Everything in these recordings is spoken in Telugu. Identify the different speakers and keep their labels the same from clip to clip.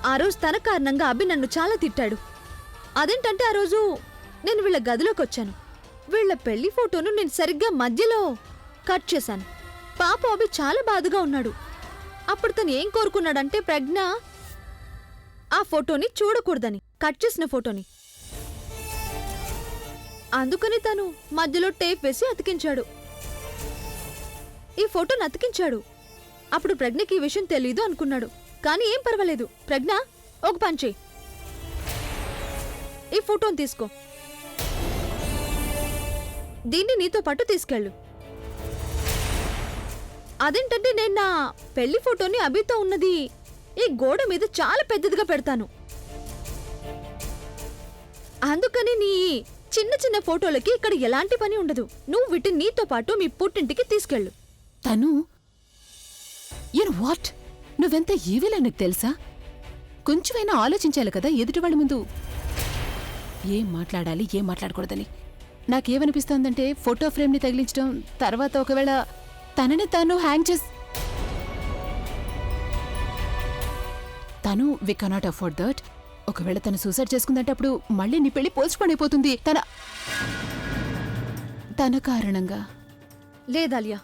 Speaker 1: ఆ రోజు తన కారణంగా అభి నన్ను చాలా తిట్టాడు. అదేంటంటే ఆ రోజు నేను వీళ్ళ గదిలోకి వచ్చాను. వీళ్ళ పెళ్లి ఫోటోను నేను సరిగ్గా మధ్యలో కట్ చేశాను. పాప అభి చాలా బాధగా ఉన్నాడు. అప్పుడు తను ఏం కోరుకున్నాడంటే ప్రజ్ఞ ఆ ఫోటోని చూడకూడదని, కట్ చేసిన ఫోటోని. అందుకని తను మధ్యలో టేప్ వేసి అతికించాడు. ఈ ఫోటోని అతికించాడు. అప్పుడు ప్రజ్ఞకి ఈ విషయం తెలీదు అనుకున్నాడు. కానీ ఏం పర్వాలేదు. ప్రజ్ఞ, ఒక పని చెయ్యి, ఈ ఫోటోని తీసుకో, దీన్ని నీతో పాటు తీసుకెళ్ళు. అదేంటంటే నేను నా పెళ్లి ఫోటోని అభితో ఉన్నది ఈ గోడ మీద చాలా పెద్దదిగా పెడతాను. అందుకని నీ చిన్న చిన్న ఫోటోలకి ఇక్కడ ఎలాంటి పని ఉండదు. నువ్వు వీటిని నీతో పాటు మీ పుట్టింటికి తీసుకెళ్ళు.
Speaker 2: తను వాట్? నువ్వెంత ఈవిల్ అని తెలుసా? కొంచెమైనా ఆలోచించాలి కదా ఎదుటి వాళ్ళ ముందు ఏం మాట్లాడాలి, ఏం మాట్లాడకూడదని. నాకేమనిపిస్తోందంటే ఫోటో ఫ్రేమ్ని తగిలించడం, తర్వాత ఒకవేళ తనని తాను హ్యాంగ్ చేసి తను వి కెనాట్ అఫోర్డ్ దట్. ఒకవేళ తను సూసైడ్ చేసుకుందంటే అప్పుడు మళ్ళీ నీ పెళ్లి పోస్ట్పోన్ అయిపోతుంది తన కారణంగా.
Speaker 1: లేదాలియా,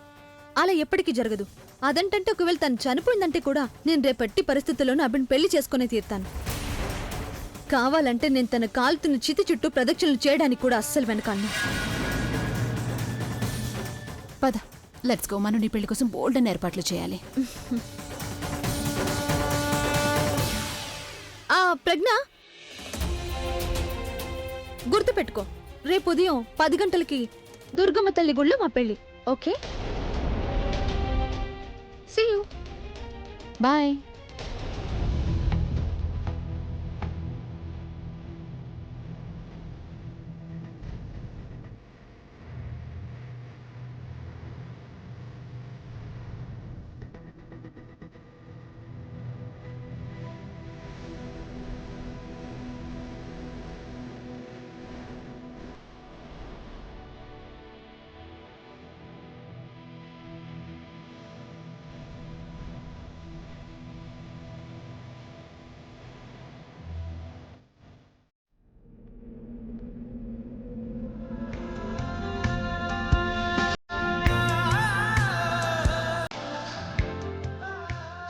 Speaker 1: అలా ఎప్పటికీ జరగదు. అదంటంటే ఒకవేళ తను చనిపోయిందంటే కూడా నేను రేపట్టి పరిస్థితుల్లోనూ అభిని పెళ్లి చేసుకునే తీరుతాను. కావాలంటే నేను తన కాలుతున్న చితి చుట్టూ ప్రదక్షిణలు చేయడానికి కూడా అస్సలు వెనకాలను.
Speaker 2: పద, లెట్స్ గో. మనం నీ పెళ్లి కోసం బోల్డ్ అని ఏర్పాట్లు చేయాలి.
Speaker 1: ప్రజ్ఞ, గుర్తుపెట్టుకో, రేపు ఉదయం 10 గంటలకి దుర్గమ్మ తల్లి గుళ్ళో మా పెళ్లి. Okay, see you,
Speaker 2: bye.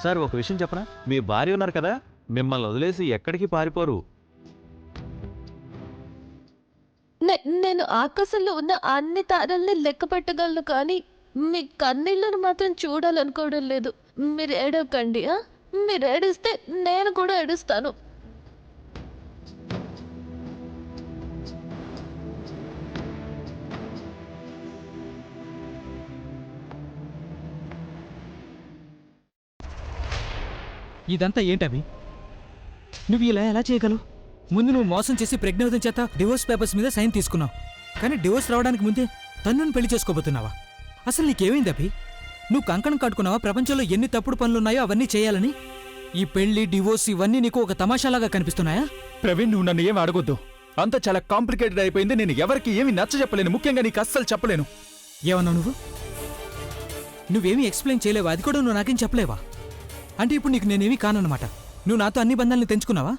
Speaker 3: Sir, ఒక విషయం చెప్పనా? మీ భార్య ఉన్నారు కదా, మిమ్మల్ని వదిలేసి ఎక్కడికి పారిపోరు.
Speaker 4: నేను ఆకాశంలో ఉన్న అన్ని తారల్ని లెక్క పెట్టగలను, కానీ మీ కన్నీళ్ళను మాత్రం చూడాలనుకోవడం లేదు. మీరు ఏడవకండి. మీరు ఏడిస్తే నేను కూడా ఏడుస్తాను.
Speaker 5: ఇదంతా ఏంటవి? నువ్వు ఇలా ఎలా చేయగలవు? ముందు నువ్వు మోసం చేసి ప్రెగ్నెన్సీ చేత డివోర్స్ పేపర్స్ మీద సైన్ తీసుకున్నావు. కానీ డివోర్స్ రావడానికి ముందే తన్నుని పెళ్లి చేసుకోబోతున్నావా? అసలు నీకేమైంది అభి? నువ్వు కంకణం కట్టుకున్నావా ప్రపంచంలో ఎన్ని తప్పుడు పనులున్నాయో అవన్నీ చేయాలని? ఈ పెళ్లి, డివోర్స్ ఇవన్నీ నీకు ఒక తమాషాలాగా కనిపిస్తున్నాయా?
Speaker 6: ప్రవీణ్, నువ్వు నన్ను ఏం అడగొద్దు. అంతా చాలా కాంప్లికేటెడ్ అయిపోయింది. నేను ఎవరికి ఏమి నచ్చ చెప్పలేను, ముఖ్యంగా నీకు అస్సలు చెప్పలేను.
Speaker 5: ఏమన్నావు నువ్వేమీ ఎక్స్ప్లెయిన్ చేయలేవా? అది కూడా నువ్వు నాకేం చెప్పలేవా? అంటే ఇప్పుడు నీకు నేనేమీ కానన్నమాట. నువ్వు నాతో అన్ని బంధాలను తెంచుకున్నావా?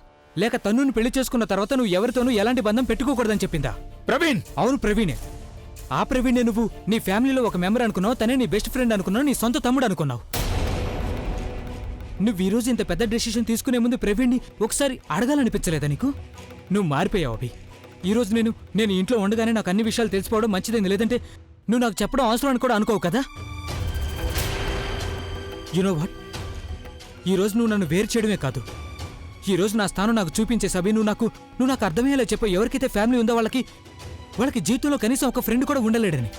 Speaker 5: లేక తన్నుని పెళ్లి చేసుకున్న తర్వాత నువ్వు ఎవరితోనూ ఎలాంటి బంధం పెట్టుకోకూడదని చెప్పిందా?
Speaker 6: ప్రవీణ్!
Speaker 5: అవును, ప్రవీణే. ఆ ప్రవీణే నువ్వు నీ ఫ్యామిలీలో ఒక మెంబర్ అనుకున్నావు. తనే నీ బెస్ట్ ఫ్రెండ్ అనుకున్నావు, నీ సొంత తమ్ముడు అనుకున్నావు. నువ్వు ఈరోజు ఇంత పెద్ద డెసిషన్ తీసుకునే ముందు ప్రవీణ్ని ఒకసారి అడగాలనిపించలేదా నీకు? నువ్వు మారిపోయావు అభి. ఈరోజు నేను ఇంట్లో ఉండగానే నాకు అన్ని విషయాలు తెలిసిపోవడం మంచిదైంది. లేదంటే నువ్వు నాకు చెప్పడం అవసరం అని కూడా అనుకోవు కదా. యు నో వాట్, ఈరోజు నువ్వు నన్ను వేరు చేయడమే కాదు, ఈరోజు నా స్థానం నాకు చూపించే సభి. నువ్వు నాకు అర్థమయ్యేలా చెప్పు. ఎవరికైతే ఫ్యామిలీ ఉందో వాళ్ళకి జీవితంలో కనీసం ఒక ఫ్రెండ్ కూడా ఉండలేడని.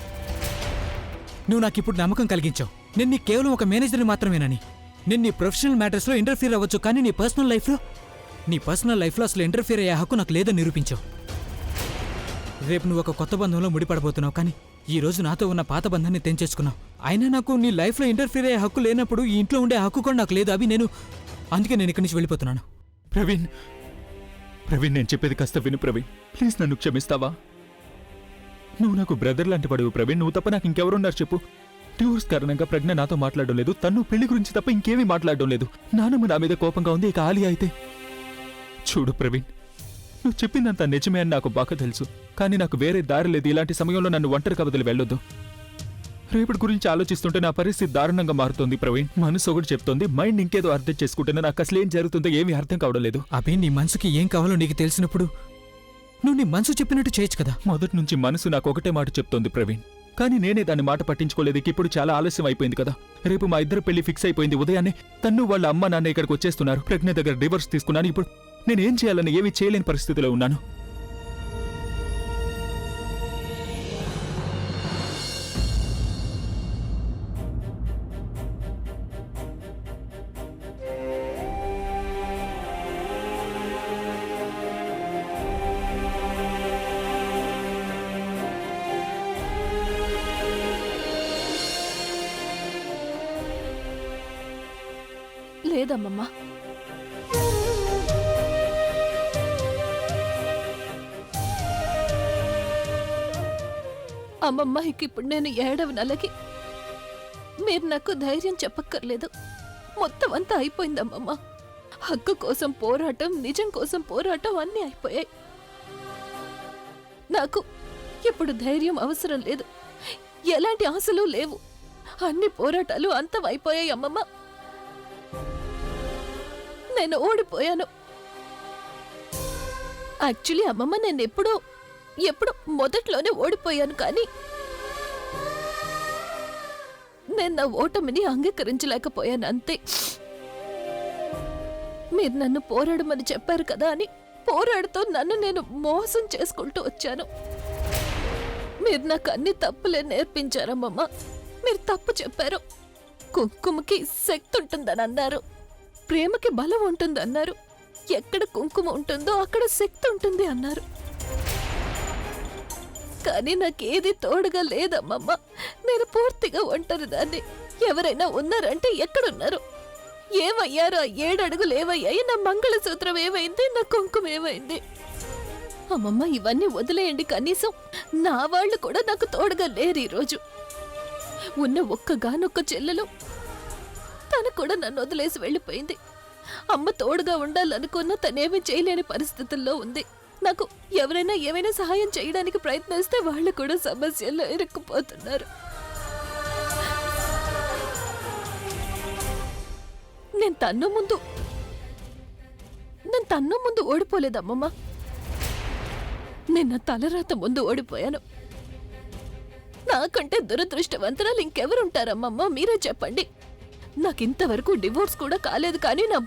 Speaker 5: నువ్వు నాకు ఇప్పుడు నమ్మకం కలిగించావు. నేను నీ కేవలం ఒక మేనేజర్ని మాత్రమేనని. నేను నీ ప్రొఫెషనల్ మ్యాటర్స్లో ఇంటర్ఫియర్ అవ్వచ్చు, కానీ నీ పర్సనల్ లైఫ్లో అసలు ఇంటర్ఫియర్ అయ్యే హక్కు నాకు లేదని నిరూపించావు. రేపు నువ్వు ఒక కొత్త బంధంలో ముడిపడబోతున్నావు, కానీ ఈ రోజు నాతో ఉన్న పాత బంధాన్ని తెంచేసుకున్నావు. అయినా నాకు నీ లైఫ్లో ఇంటర్ఫియర్ అయ్యే హక్కు లేనప్పుడు ఈ ఇంట్లో ఉండే హక్కు కూడా నాకు లేదు అభి. అందుకే నేను ఇక్కడి నుంచి వెళ్ళిపోతున్నాను.
Speaker 6: ప్రవీణ్, నేను చెప్పేది కాస్త విను ప్రవీణ్. ప్లీజ్ నన్ను క్షమిస్తావా? నువ్వు నాకు బ్రదర్ లాంటి పడవు ప్రవీణ్. నువ్వు తప్ప నాకు ఇంకెవరున్నారు చెప్పు? డివోర్స్ కారణంగా ప్రజ్ఞ నాతో మాట్లాడడం లేదు. తను పెళ్లి గురించి తప్ప ఇంకేమీ మాట్లాడడం లేదు. నానమ్మ నా మీద కోపంగా ఉంది. ఇక ఆలియా అయితే చూడు ప్రవీణ్, నువ్వు చెప్పిందంతా నిజమే అని నాకు బాగా తెలుసు. కానీ నాకు వేరే దారి లేదు. ఇలాంటి సమయంలో నన్ను ఒంటరిగా వదిలి వెళ్ళొద్దు. రేపటి గురించి ఆలోచిస్తుంటే నా పరిస్థితి దారుణంగా మారుతోంది ప్రవీణ్. మనసు ఒకటి చెప్తోంది, మైండ్ ఇంకేదో అర్థం చేసుకుంటున్నా. నాకు అసలు ఏం జరుగుతుందో ఏమీ అర్థం కావడం లేదు.
Speaker 5: అభి, నీ మనసుకి ఏం కావాలో నీకు తెలిసినప్పుడు నువ్వు నీ మనసు చెప్పినట్టు చేయొచ్చు కదా.
Speaker 6: మొదటి నుంచి మనసు నాకు ఒకటే మాట చెప్తోంది ప్రవీణ్. కానీ నేనే దాని మాట పట్టించుకోలేదు. ఇప్పుడు చాలా ఆలస్యం అయిపోయింది కదా. రేపు మా ఇద్దరు పెళ్లి ఫిక్స్ అయిపోయింది. ఉదయాన్నే తన్ను వాళ్ళ అమ్మ నాన్న ఇక్కడికి వచ్చేస్తున్నారు. ప్రజ్ఞ దగ్గర డివోర్స్ తీసుకున్నాను. ఇప్పుడు నేనేం చేయాలని ఏమీ చేయలేని పరిస్థితిలో ఉన్నాను.
Speaker 4: లేదమ్మమ్మ. అమ్మమ్మ, ఇప్పుడు నేను 7వ నెలకి. మీరు నాకు ధైర్యం చెప్పక్కర్లేదు. మొత్తం అంతా అయిపోయిందమ్మమ్మ. హక్కు కోసం పోరాటం, నిజం కోసం పోరాటం అన్నీ అయిపోయాయి. నాకు ఇప్పుడు ధైర్యం అవసరం లేదు. ఎలాంటి ఆశలు లేవు. అన్ని పోరాటాలు అంతం అయిపోయాయి అమ్మమ్మ. నేను ఓడిపోయాను. యాక్చువల్లీ అమ్మమ్మ, నేను ఎప్పుడు మొదట్లోనే ఓడిపోయాను. కానీ నేను నా ఓటమిని అంగీకరించలేకపోయాను అంతే. మీరు నన్ను పోరాడమని చెప్పారు కదా అని పోరాడుతూ నన్ను నేను మోసం చేసుకుంటూ వచ్చాను. మీరు నాకు అన్ని తప్పులే నేర్పించారమ్మమ్మ. మీరు తప్పు చెప్పారు. కుంకుమకి శక్తి ఉంటుందని అన్నారు. ప్రేమకి బలం ఉంటుందన్నారు. ఎక్కడ కుంకుమ ఉంటుందో అక్కడ శక్తి ఉంటుంది అన్నారు. కానీ నాకేది తోడుగా లేదమ్మమ్మ. నేను పూర్తిగా ఒంటరిదాన్ని. ఎవరైనా ఉన్నారంటే ఎక్కడున్నారు? ఏమయ్యారు? 7 అడుగులు ఏమయ్యాయి? నా మంగళసూత్రం ఏమైంది? నా కుంకుమ ఏమైంది? అమ్మమ్మ, ఇవన్నీ వదిలేయండి. కనీసం నా వాళ్ళు కూడా నాకు తోడుగా లేరు ఈరోజు. ఉన్న ఒక్కగానొక్క చెల్లెలు, తను కూడా నన్ను వదిలేసి వెళ్ళిపోయింది. అమ్మ తోడుగా ఉండాలనుకున్నా తనేమీ చేయలేని పరిస్థితుల్లో ఉంది. నాకు ఎవరైనా ఏమైనా సహాయం చేయడానికి ప్రయత్నిస్తే వాళ్ళు కూడా సమస్యల్లో ఇరుక్కుపోతున్నారు. నేను తన్ను ముందు ఓడిపోలేదమ్మమ్మ. నేను నా తలరాత ముందు ఓడిపోయాను. నాకంటే దురదృష్టవంతురాలు ఇంకెవరుంటారమ్మమ్మ? మీరే చెప్పండి. నాకింతవరకు డివోర్స్ కూడా కాలేదు. కానీ నా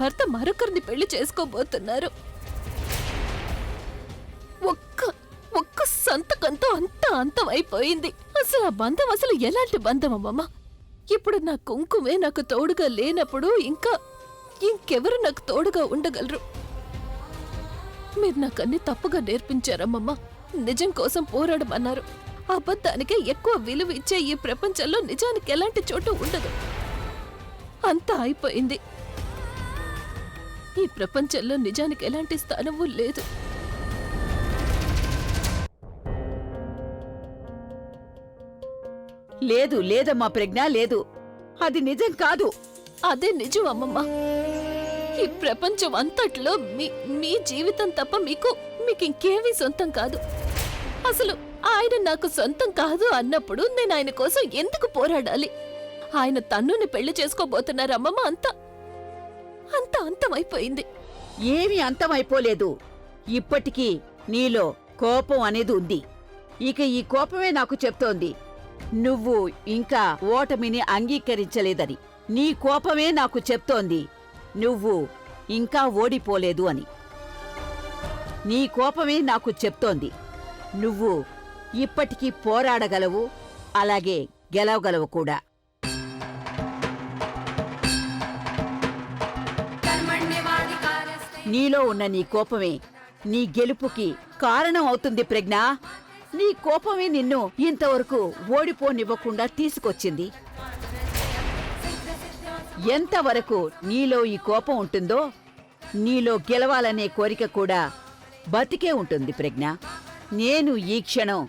Speaker 4: భర్త మరొకరిని పెళ్లి చేసుకోబోతున్నారు. ఒక్క సంతకంతో అంతం అయిపోయింది. అసలు ఆ బంధం అసలు ఎలాంటి బంధం అమ్మమ్మ? ఇప్పుడు నా కుంకుమే నాకు తోడుగా లేనప్పుడు ఇంకెవరు నాకు తోడుగా ఉండగలరు? మీరు నాకన్నీ తప్పుగా నేర్పించారమ్మమ్మ. నిజం కోసం పోరాడమన్నారు. అబద్ధానికే ఎక్కువ విలువ ఇచ్చే ఈ ప్రపంచంలో నిజానికి ఎలాంటి చోటు ఉండదు. అంతా అయిపోయింది. ఈ ప్రపంచంలో నిజానికి ఎలాంటి స్థానము లేదు.
Speaker 7: లేదమ్మా ప్రజ్ఞ, లేదు. అది నిజం కాదు.
Speaker 4: అదే నిజం అమ్మమ్మ. ఈ ప్రపంచం అంతట్లో మీ జీవితం తప్ప మీకు ఇంకేమీ సొంతం కాదు. అసలు ఆయన నాకు సొంతం కాదు అన్నప్పుడు నేను ఆయన కోసం ఎందుకు పోరాడాలి? ఆయన తన్నుని పెళ్లి చేసుకోబోతున్నారు అమ్మమ్మ. అంత అంతమైపోయింది.
Speaker 7: ఏమీ అంతమైపోలేదు. ఇప్పటికీ నీలో కోపం అనేది ఉంది. ఇక ఈ కోపమే నాకు చెప్తోంది నువ్వు ఇంకా ఓటమిని అంగీకరించలేదని. నీ కోపమే నాకు చెప్తోంది నువ్వు ఇంకా ఓడిపోలేదు అని. నీ కోపమే నాకు చెప్తోంది నువ్వు ఇప్పటికీ పోరాడగలవు, అలాగే గెలవగలవు కూడా. నీలో ఉన్న నీ కోపమే నీ గెలుపుకి కారణం అవుతుంది ప్రజ్ఞ. నీ కోపమే నిన్ను ఇంతవరకు ఓడిపోనివ్వకుండా తీసుకొచ్చింది. ఎంతవరకు నీలో ఈ కోపం ఉంటుందో నీలో గెలవాలనే కోరిక కూడా బతికే ఉంటుంది ప్రజ్ఞ. నేను ఈ క్షణం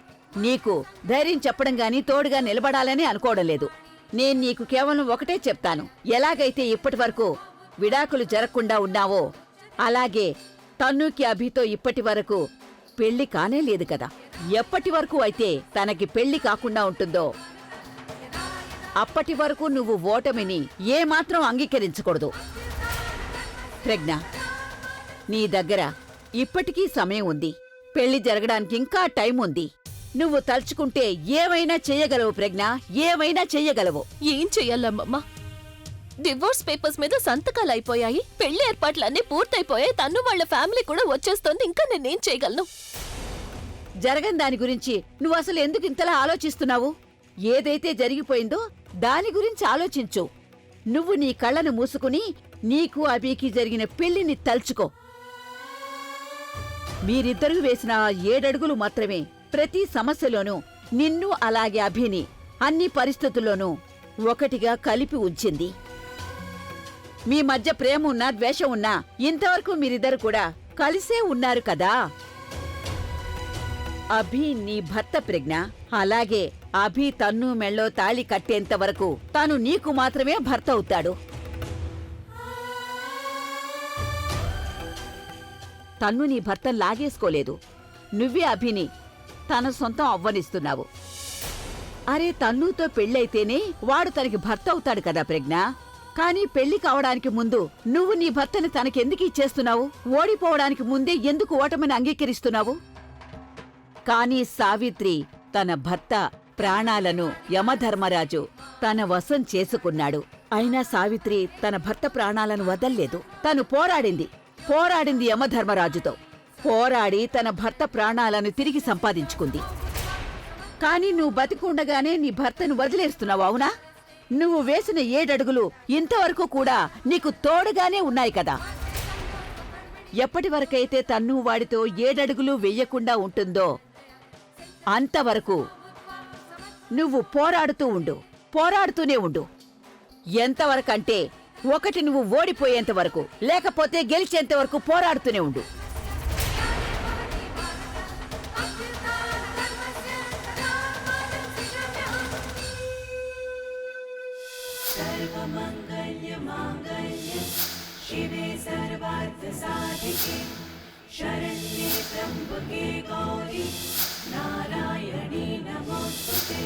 Speaker 7: నీకు ధైర్యం చెప్పడం గాని తోడుగా నిలబడాలని అనుకోవడం లేదు. నేను నీకు కేవలం ఒకటే చెప్తాను. ఎలాగైతే ఇప్పటి వరకు విడాకులు జరగకుండా ఉన్నావో అలాగే తన్నుకి అభితో ఇప్పటి వరకు పెళ్లి కానే లేదు కదా. ఎప్పటి వరకు అయితే తనకి పెళ్లి కాకుండా ఉంటుందో అప్పటి వరకు నువ్వు ఓటమిని ఏమాత్రం అంగీకరించకూడదు. ప్రజ్ఞ, నీ దగ్గర ఇప్పటికీ సమయం ఉంది. పెళ్లి జరగడానికి ఇంకా టైం ఉంది. నువ్వు తలుచుకుంటే ఏమైనా చెయ్యగలవు ప్రజ్ఞ, ఏమైనా చెయ్యగలవు.
Speaker 4: ఏం చెయ్యాలమ్మమ్మ? డివోర్స్ పేపర్స్ మీద సంతకాలు అయిపోయాయి, పెళ్లి ఏర్పాట్లన్నీ పూర్తయిపోయాయి, తను వాళ్ళ ఫ్యామిలీ కూడా వచ్చేస్తోంది. ఇంకా నేనేం చేయగలను?
Speaker 7: జరగని దాని గురించి నువ్వు అసలు ఎందుకు ఇంతలా ఆలోచిస్తున్నావు? ఏదైతే జరిగిపోయిందో దాని గురించి ఆలోచించు. నువ్వు నీ కళ్ళను మూసుకుని నీకు అభికి జరిగిన పెళ్లిని తలుచుకో. మీరిద్దరూ వేసిన 7 అడుగులు మాత్రమే ప్రతి సమస్యలోనూ నిన్ను అలాగే అభిని అన్ని పరిస్థితుల్లోనూ ఒకటిగా కలిపి ఉంచింది. మీ మధ్య ప్రేమ ఉన్నా ద్వేషం ఉన్నా ఇంతవరకు మీరిద్దరు కూడా కలిసే ఉన్నారు కదా. అభి నీ భర్త ప్రజ్ఞ. అలాగే అభి తన్ను మెళ్ళో తాళి కట్టేంత వరకు తాను నీకు మాత్రమే భర్త అవుతాడు. తన్ను నీ భర్త లాగేసుకోలేదు, నువ్వే అభిని తన సొంతం అవ్వనిస్తున్నావు. అరే, తన్నుతో పెళ్ళైతేనే వాడు తనకి భర్త అవుతాడు కదా ప్రజ్ఞ. కానీ పెళ్లి కావడానికి ముందు నువ్వు నీ భర్తని తనకెందుకు ఇచ్చేస్తున్నావు? ఓడిపోవడానికి ముందే ఎందుకు ఓటమిని అంగీకరిస్తున్నావు? కానీ సావిత్రి తన భర్త ప్రాణాలను యమధర్మరాజు తన వశం చేసుకున్నాడు. అయినా సావిత్రి తన భర్త ప్రాణాలను వదల్లేదు. తను పోరాడింది యమధర్మరాజుతో. పోరాడి తన భర్త ప్రాణాలను తిరిగి సంపాదించుకుంది. కాని నువ్వు బతికుండగానే నీ భర్తను వదిలేస్తున్నావు, అవునా? నువ్వు వేసిన 7 అడుగులు ఇంతవరకు కూడా నీకు తోడుగానే ఉన్నాయి కదా. ఎప్పటివరకైతే తన్ను వాడితో 7 అడుగులు వెయ్యకుండా ఉంటుందో అంతవరకు నువ్వు పోరాడుతూనే ఉండు. ఎంతవరకంటే ఒకటి నువ్వు ఓడిపోయేంత వరకు, లేకపోతే గెలిచేంత వరకు పోరాడుతూనే ఉండు.
Speaker 8: शिवे सर्वार्थसाधिके शरण्ये त्र्यम्बके गौरी नारायणी नमोस्तुते।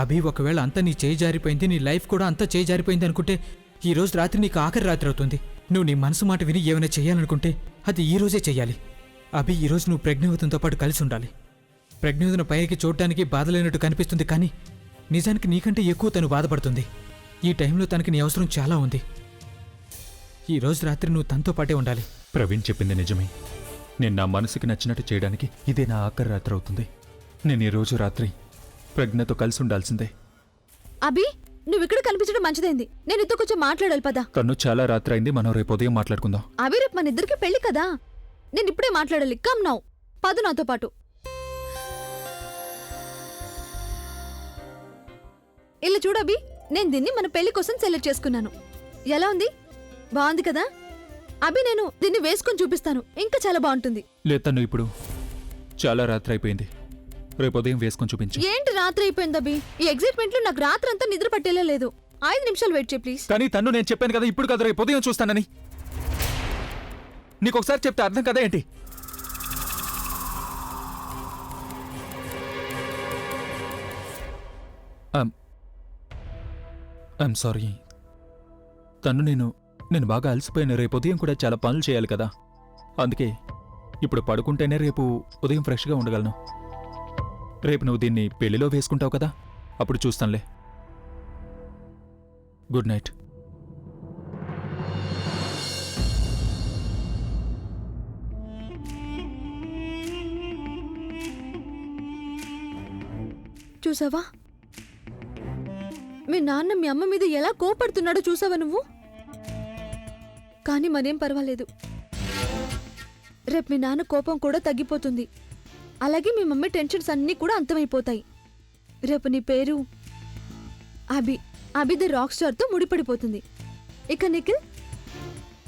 Speaker 5: అభి, ఒకవేళ అంతా నీ చేయి జారిపోయింది, నీ లైఫ్ కూడా అంతా చేయి జారిపోయింది అనుకుంటే ఈ రోజు రాత్రి నీకు ఆఖరి రాత్రి అవుతుంది. నువ్వు నీ మనసు మాట విని ఏమైనా చెయ్యాలనుకుంటే అది ఈ రోజే చెయ్యాలి. అభి, ఈరోజు నువ్వు ప్రజ్ఞావతంతో పాటు కలిసి ఉండాలి. ప్రజ్ఞావతన పైకి చూడటానికి బాధలేనట్టు కనిపిస్తుంది, కానీ నిజానికి నీకంటే ఎక్కువ తను బాధపడుతుంది. ఈ టైంలో తనకి నీ అవసరం చాలా ఉంది. ఈ రోజు రాత్రి నువ్వు తనతో పాటే ఉండాలి.
Speaker 6: ప్రవీణ్ చెప్పింది నిజమే. నేను నా మనసుకి నచ్చినట్టు చేయడానికి ఇదే నా ఆఖరి రాత్రి అవుతుంది. నేను ఈ రోజు రాత్రి ప్రజ్ఞతో కలిసి ఉండాల్సిందే.
Speaker 1: అభి, నువ్వు ఇక్కడ కనిపించడం మంచిదైంది. నేను ఇద్దరు కొంచెం మాట్లాడాలి పదా.
Speaker 6: తను చాలా రాత్రి అయింది, మనం రేపు ఉదయం మాట్లాడుకుందాం.
Speaker 1: అభి, రేపు మన ఇద్దరికి పెళ్లి కదా, నేను ఇప్పుడే మాట్లాడాలి. కమ్ నౌ, పదు నాతో పాటు. ఇలా చూడు అభి, నేను దీన్ని మన పెళ్లి కోసం సెలెక్ట్ చేసుకున్నాను. ఎలా ఉంది? బాగుంది కదా అభి? నేను దీన్ని వేసుకొని చూపిస్తాను, ఇంకా చాలా బాగుంటుంది.
Speaker 6: లేదు, తను ఇప్పుడు చాలా రాత్రి అయిపోయింది, రేపు ఉదయం వేసుకొని చూపించు.
Speaker 1: ఏంటి రాత్రి అయిపోయింది అభి? ఈ ఎగ్జైట్మెంట్ లో నాకు రాత్రి అంతా నిద్ర పట్టేలా లేదు. 5 నిమిషాలు వెయిట్ చేయి ప్లీజ్.
Speaker 6: కానీ తను నేను చెప్పాను కదా ఇప్పుడు కదా రేపు ఉదయం చూస్తానని. నీకొకసారి చెప్తే అర్థం కదా ఏంటి? ఐఎమ్ సారీ తను. నేను బాగా అలసిపోయాను. రేపు ఉదయం కూడా చాలా పనులు చేయాలి కదా, అందుకే ఇప్పుడు పడుకుంటేనే రేపు ఉదయం ఫ్రెష్గా ఉండగలను. రేపు నువ్వు దీన్ని పెళ్లిలో వేసుకుంటావు కదా, అప్పుడు చూస్తానులే. Good night.
Speaker 1: చూసావా మీ నాన్న మీ అమ్మ మీద ఎలా కోపడుతున్నాడో? చూసావా నువ్వు? కానీ మరేం పర్వాలేదు, రేపు మీ నాన్న కోపం కూడా తగ్గిపోతుంది. అలాగే మీ మమ్మీ టెన్షన్స్ అన్నీ కూడా అంతమైపోతాయి. రేపు నీ పేరు అభి ది రాక్ స్టార్తో ముడిపడిపోతుంది. ఇక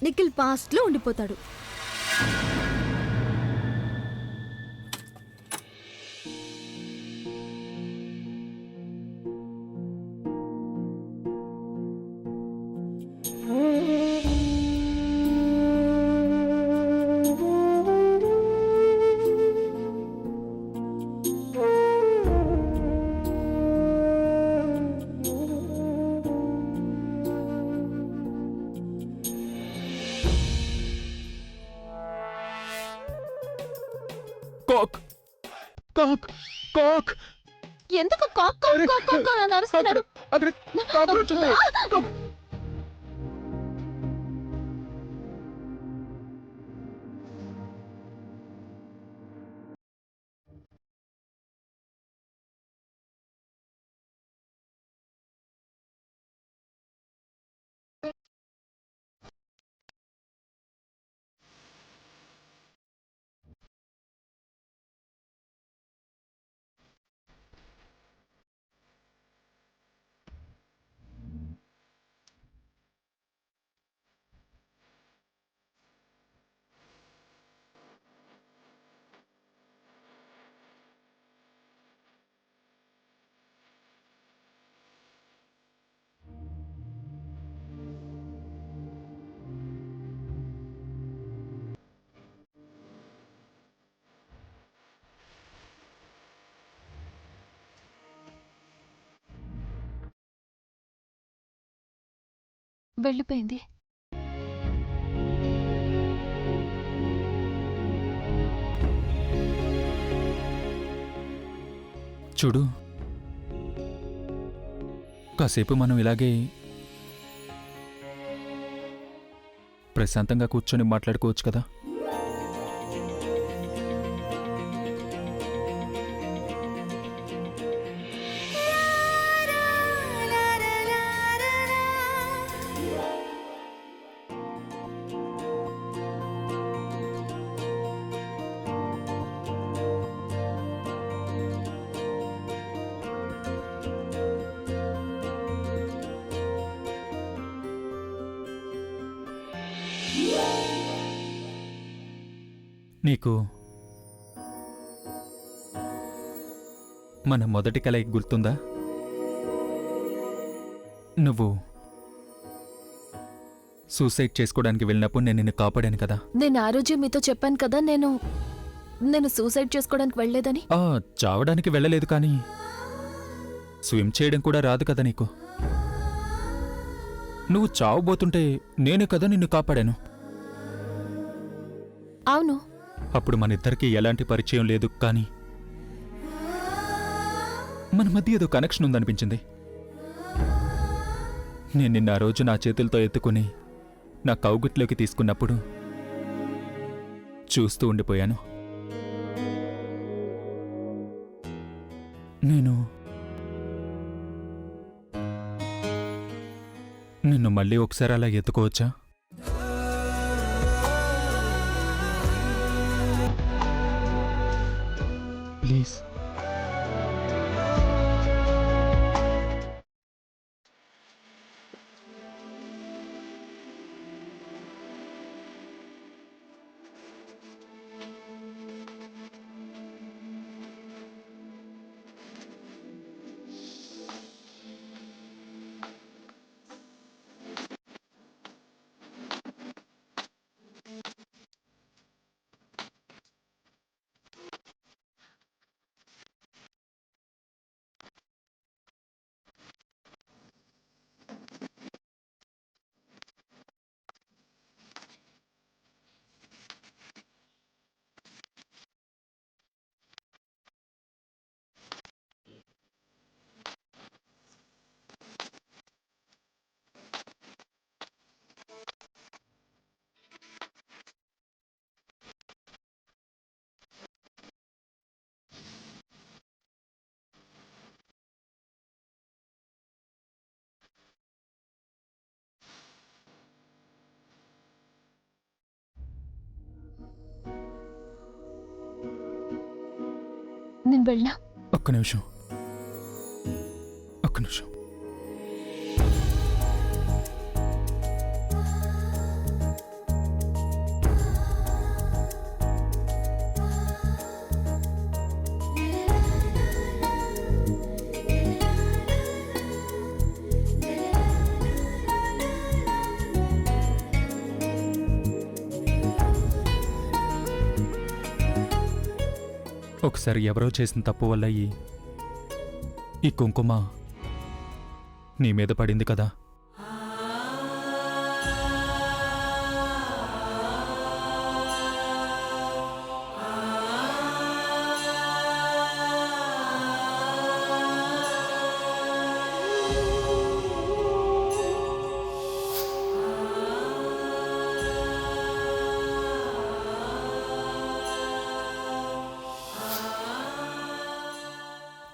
Speaker 1: నిఖిల్ పాస్ట్లో ఉండిపోతాడు.
Speaker 6: కాక్ కాక్ కాక్
Speaker 4: ఎందుకు కాక్ కాక్ కాక్ కాక్ అని అరుస్తున్నారు?
Speaker 6: అక్కడ కాక్రోచ్ ఉంది.
Speaker 4: వెళ్ళిపోయింది.
Speaker 6: చూడు, కాసేపు మనం ఇలాగే ప్రశాంతంగా కూర్చొని మాట్లాడుకోవచ్చు కదా. నీకు మన మొదటి కలయిక గుర్తుందా? నువ్వు సూసైడ్ చేసుకోవడానికి వెళ్ళినప్పుడు నేను నిన్ను కాపాడాను కదా.
Speaker 4: నేను ఆ రోజే మీతో చెప్పాను కదా నేను సూసైడ్ చేసుకోవడానికి వెళ్ళలేదని.
Speaker 6: చావడానికి వెళ్ళలేదు, కానీ స్విమ్ చేయడం కూడా రాదు కదా నీకు. నువ్వు చావబోతుంటే నేనే కదా నిన్ను కాపాడాను.
Speaker 4: అవును,
Speaker 6: అప్పుడు మన ఇద్దరికీ ఎలాంటి పరిచయం లేదు, కానీ మన మధ్య ఏదో కనెక్షన్ ఉందనిపించింది. నేను నిన్న ఆ రోజు నా చేతులతో ఎత్తుకుని నా కౌగిట్లోకి తీసుకున్నప్పుడు చూస్తూ ఉండిపోయాను. నేను నిన్ను మళ్ళీ ఒకసారి అలా ఎత్తుకోవచ్చా? ప్లీజ్.
Speaker 4: నేను వెళ్ళా.
Speaker 6: ఒక్క నిమిషం. ఒకసారి ఎవరో చేసిన తప్పు వల్ల ఈ కుంకుమ నీ మీద పడింది కదా.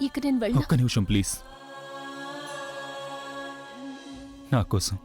Speaker 4: ఇక నేను వెళ్ళ
Speaker 6: ఒక్క నిమిషం ప్లీజ్ నా కోసం